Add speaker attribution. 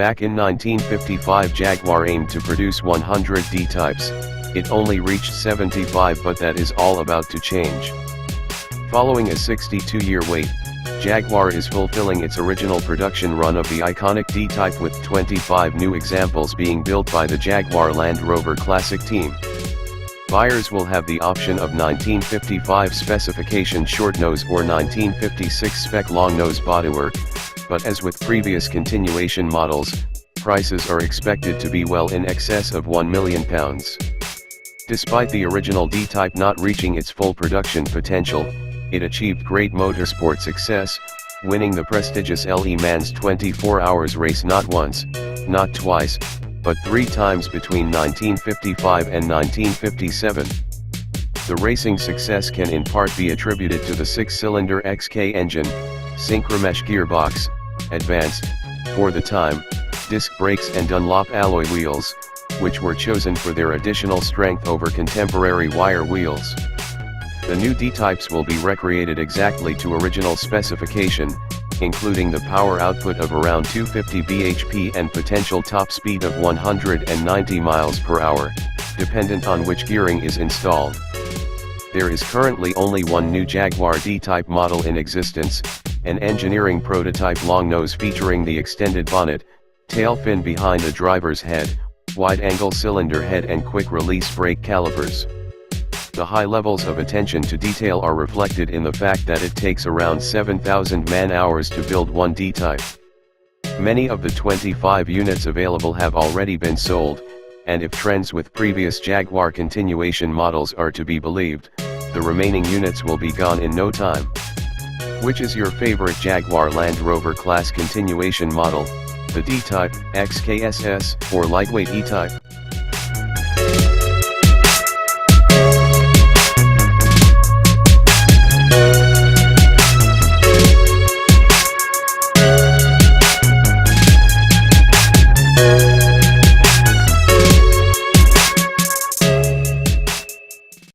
Speaker 1: Back in 1955, Jaguar aimed to produce 100 D types. It only reached 75, but that is all about to change. Following a 62-year wait, Jaguar is fulfilling its original production run of the iconic D type with 25 new examples being built by the Jaguar Land Rover Classic team. Buyers will have the option of 1955 specification Shortnose or 1956 spec Longnose bodywork, but as with previous continuation models, prices are expected to be well in excess of £1 million. Despite the original D type not reaching its full production potential, it achieved great motorsport success, winning the prestigious Le Mans 24 Hours race not once, not twice, but 3 times between 1955 and 1957. The racing success can in part be attributed to the 6-cylinder XK engine, synchromesh gearbox, advanced, for the time, disc brakes and Dunlop alloy wheels, which were chosen for their additional strength over contemporary wire wheels. The new D-types will be recreated exactly to original specification, including the power output of around 250 bhp and potential top speed of 190 miles per hour, dependent on which gearing is installed. There is currently only one new Jaguar D-type model in existence, an engineering prototype Longnose featuring the extended bonnet, tail fin behind the driver's head, wide-angle cylinder head and quick-release brake calipers. The high levels of attention to detail are reflected in the fact that it takes around 7,000 man-hours to build one D-type. Many of the 25 units available have already been sold, and if trends with previous Jaguar continuation models are to be believed, the remaining units will be gone in no time. Which is your favorite Jaguar Land Rover class continuation model, the D-Type, XKSS, or lightweight E-Type?